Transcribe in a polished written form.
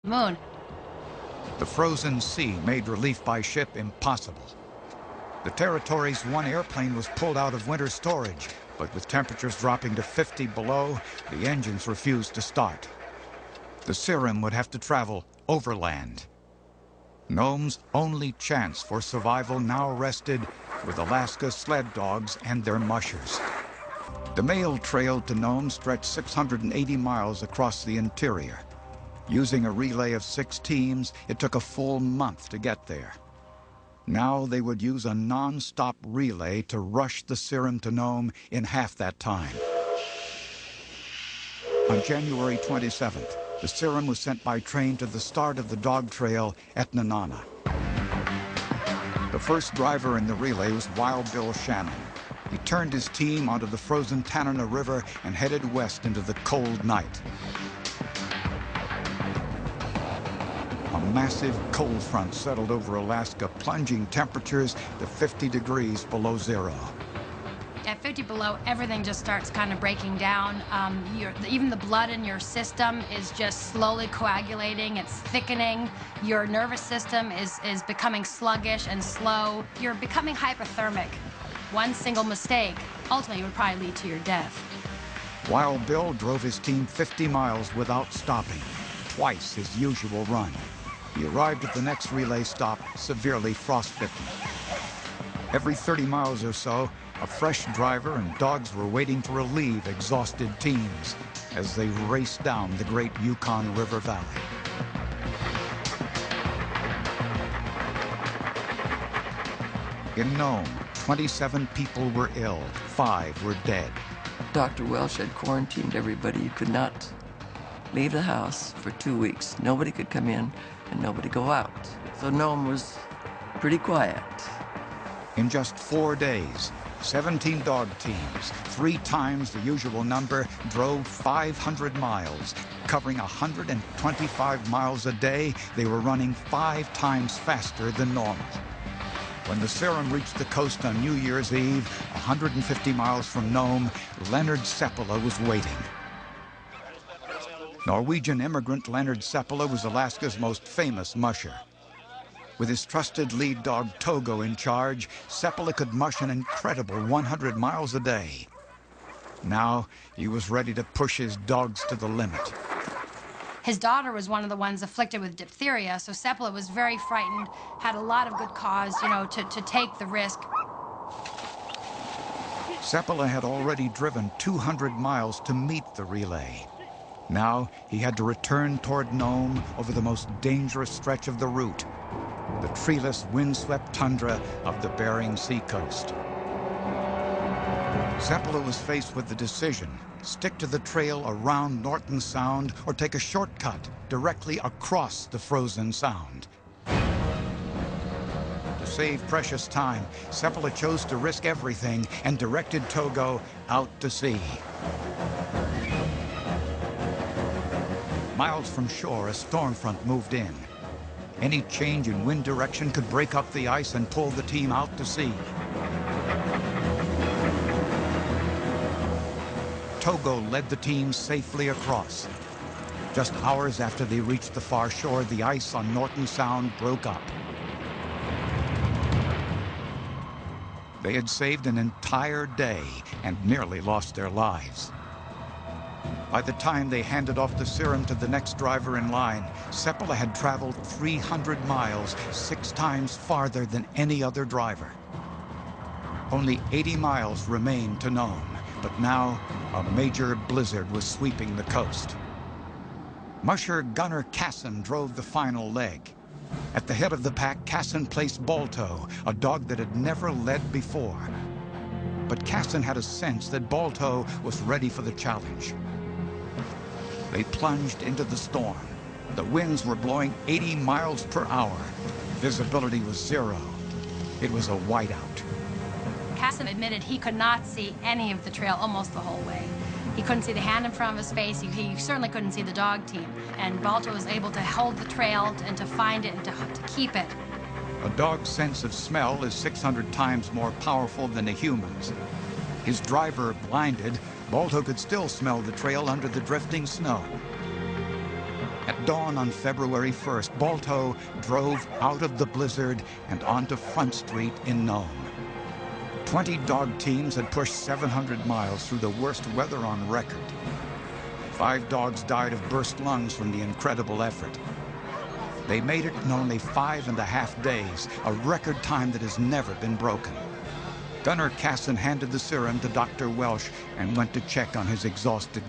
Moon. The frozen sea made relief by ship impossible. The territory's one airplane was pulled out of winter storage, but with temperatures dropping to 50 below, the engines refused to start. The serum would have to travel overland. Nome's only chance for survival now rested with Alaska's sled dogs and their mushers. The mail trail to Nome stretched 680 miles across the interior. Using a relay of 6 teams, it took a full month to get there. Now they would use a non-stop relay to rush the serum to Nome in half that time. On January 27th, the serum was sent by train to the start of the dog trail at Nenana. The first driver in the relay was Wild Bill Shannon. He turned his team onto the frozen Tanana River and headed west into the cold night. A massive cold front settled over Alaska, plunging temperatures to 50 degrees below zero. At 50 below, everything just starts kind of breaking down. Even the blood in your system is just slowly coagulating. It's thickening. Your nervous system is becoming sluggish and slow. You're becoming hypothermic. One single mistake ultimately would probably lead to your death. Wild Bill drove his team 50 miles without stopping, twice his usual run. He arrived at the next relay stop severely frostbitten. Every 30 miles or so, a fresh driver and dogs were waiting to relieve exhausted teams as they raced down the great Yukon River Valley. In Nome, 27 people were ill, 5 were dead. Dr. Welsh had quarantined everybody. You could not leave the house for 2 weeks. Nobody could come in and nobody go out. So Nome was pretty quiet. In just 4 days, 17 dog teams, 3 times the usual number, drove 500 miles. Covering 125 miles a day, they were running 5 times faster than normal. When the serum reached the coast on New Year's Eve, 150 miles from Nome, Leonard Seppala was waiting. Norwegian immigrant Leonard Seppala was Alaska's most famous musher. With his trusted lead dog Togo in charge, Seppala could mush an incredible 100 miles a day. Now he was ready to push his dogs to the limit. His daughter was one of the ones afflicted with diphtheria, so Seppala was very frightened, had a lot of good cause, to take the risk. Seppala had already driven 200 miles to meet the relay. Now he had to return toward Nome over the most dangerous stretch of the route, the treeless, windswept tundra of the Bering Sea coast. Seppala was faced with the decision: stick to the trail around Norton Sound or take a shortcut directly across the frozen sound. To save precious time, Seppala chose to risk everything and directed Togo out to sea. Miles from shore, a storm front moved in. Any change in wind direction could break up the ice and pull the team out to sea. Togo led the team safely across. Just hours after they reached the far shore, the ice on Norton Sound broke up. They had saved an entire day and nearly lost their lives. By the time they handed off the serum to the next driver in line, Seppala had traveled 300 miles, 6 times farther than any other driver. Only 80 miles remained to Nome, but now a major blizzard was sweeping the coast. Musher Gunnar Casson drove the final leg. At the head of the pack, Casson placed Balto, a dog that had never led before. But Casson had a sense that Balto was ready for the challenge. They plunged into the storm. The winds were blowing 80 miles per hour. Visibility was 0. It was a whiteout. Casson admitted he could not see any of the trail almost the whole way. He couldn't see the hand in front of his face. He certainly couldn't see the dog team. And Balto was able to hold the trail and to find it and to keep it. A dog's sense of smell is 600 times more powerful than a human's. His driver blinded, Balto could still smell the trail under the drifting snow. At At dawn on February 1st, Balto drove out of the blizzard and onto Front Street in Nome. 20 dog teams had pushed 700 miles through the worst weather on record. 5 dogs died of burst lungs from the incredible effort. They made it in only 5.5 days, a record time that has never been broken. Gunner Casson handed the serum to Dr. Welsh and went to check on his exhausted